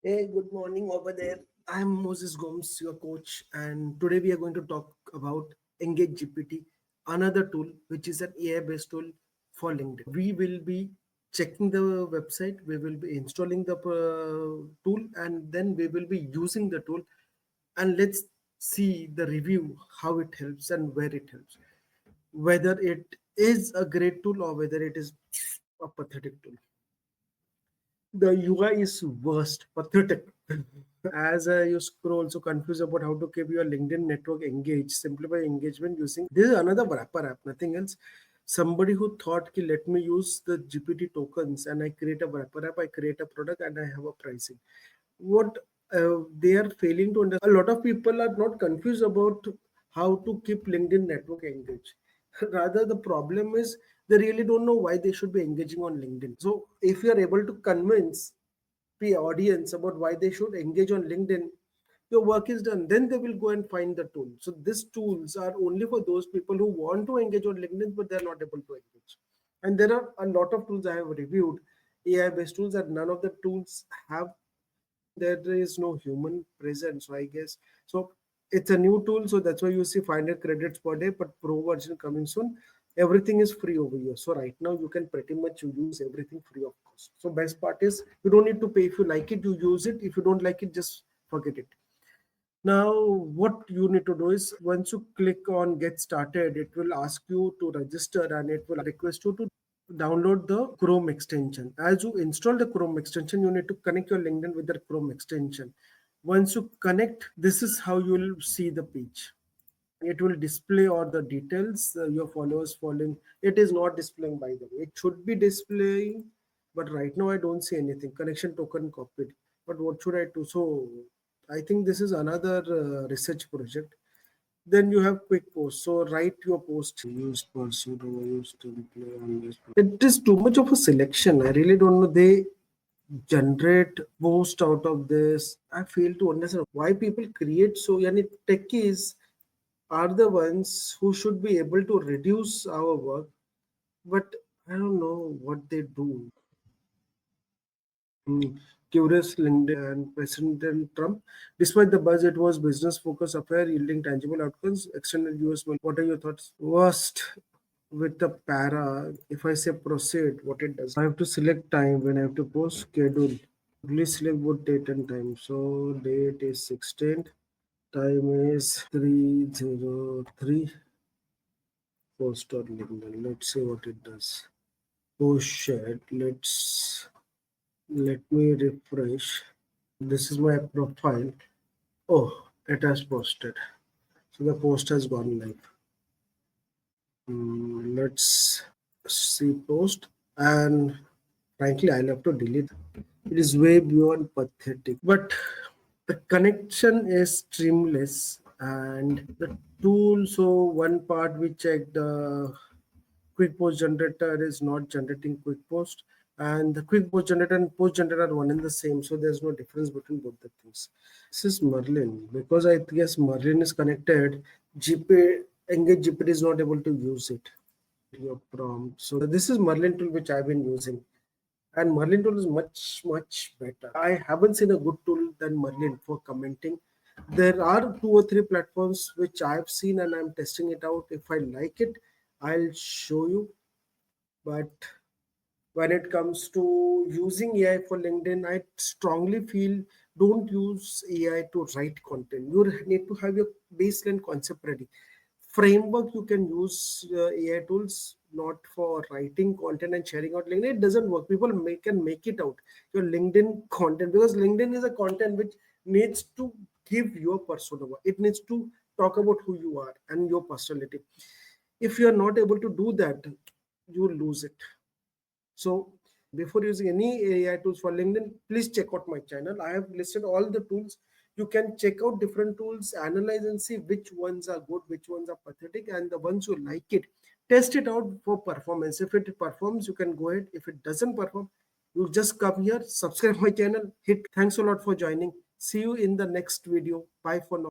Hey, good morning over there. I'm Moses Gomes, your coach, and today we are going to talk about EngageGPT, another tool which is an AI-based tool for LinkedIn. We will be checking the website, we will be installing the tool, and then we will be using the tool. And let's see the review, how it helps and where it helps. Whether it is a great tool or whether it is a pathetic tool. The UI is worst, pathetic. As you scroll, so confused about how to keep your LinkedIn network engaged, simplify engagement using this is another wrapper app, nothing else. Somebody who thought, ki, let me use the GPT tokens and I create a wrapper app, I create a product and I have a pricing. What they are failing to understand, a lot of people are not confused about how to keep LinkedIn network engaged. Rather, the problem is they really don't know why they should be engaging on LinkedIn. So, if you are able to convince the audience about why they should engage on LinkedIn, your work is done. Then they will go and find the tool. So, these tools are only for those people who want to engage on LinkedIn, but they're not able to engage. And there are a lot of tools I have reviewed, AI based tools, and none of the tools have there is no human presence. So I guess so. It's a new tool, so that's why you see 500 credits per day. But pro version coming soon. Everything is free over here. So right now you can pretty much use everything free of cost. So best part is you don't need to pay. If you like it, you use it. If you don't like it, just forget it. Now, what you need to do is once you click on get started, it will ask you to register and it will request you to download the Chrome extension. As you install the Chrome extension, you need to connect your LinkedIn with the Chrome extension. Once you connect, this is how you will see the page. It will display all the details, your followers following. It is not displaying, by the way. It should be displaying, but right now I don't see anything. Connection token copied. But what should I do? So I think this is another research project. Then you have quick post. So write your post. Used pursuit overused template on this. It is too much of a selection. I really don't know. They generate post out of this. I fail to understand why people create so. Yani techies are the ones who should be able to reduce our work, but I don't know what they do. Curious LinkedIn and President Trump. Despite the buzz, it was business focused affair yielding tangible outcomes. Extended US. What are your thoughts? Worst with the para. If I say proceed, what it does? I have to select time when I have to post schedule. Please select what date and time. So date is 16th. Time is 3:03. Post on LinkedIn. Let's see what it does. Post shared. Let me refresh. This is my profile. Oh, it has posted. So the post has gone live. Let's see post, and frankly I'll have to delete. It is way beyond pathetic. But the connection is streamless and the tool. So one part we checked quick post generator is not generating quick post, and the quick post generator and post generator are one and the same, so there's no difference between both the things. This is Merlin because I guess Merlin is connected. GP Engage GPT is not able to use it. Your prompt. So this is Merlin tool which I've been using, and Merlin tool is much better. I haven't seen a good tool than Merlin for commenting. There are 2 or 3 platforms which I've seen and I'm testing it out. If I like it, I'll show you. But when it comes to using AI for LinkedIn, I strongly feel don't use AI to write content. You need to have your baseline concept ready. Framework you can use AI tools, not for writing content and sharing out LinkedIn. It doesn't work. People can make it out your LinkedIn content because LinkedIn is a content which needs to give your persona. It needs to talk about who you are and your personality. If you are not able to do that, you lose it. So before using any AI tools for LinkedIn, please check out my channel. I have listed all the tools. You can check out different tools, analyze and see which ones are good, which ones are pathetic, and the ones you like it, test it out for performance. If it performs, you can go ahead. If it doesn't perform, you just come here, subscribe my channel, hit. Thanks a lot for joining. See you in the next video. Bye for now.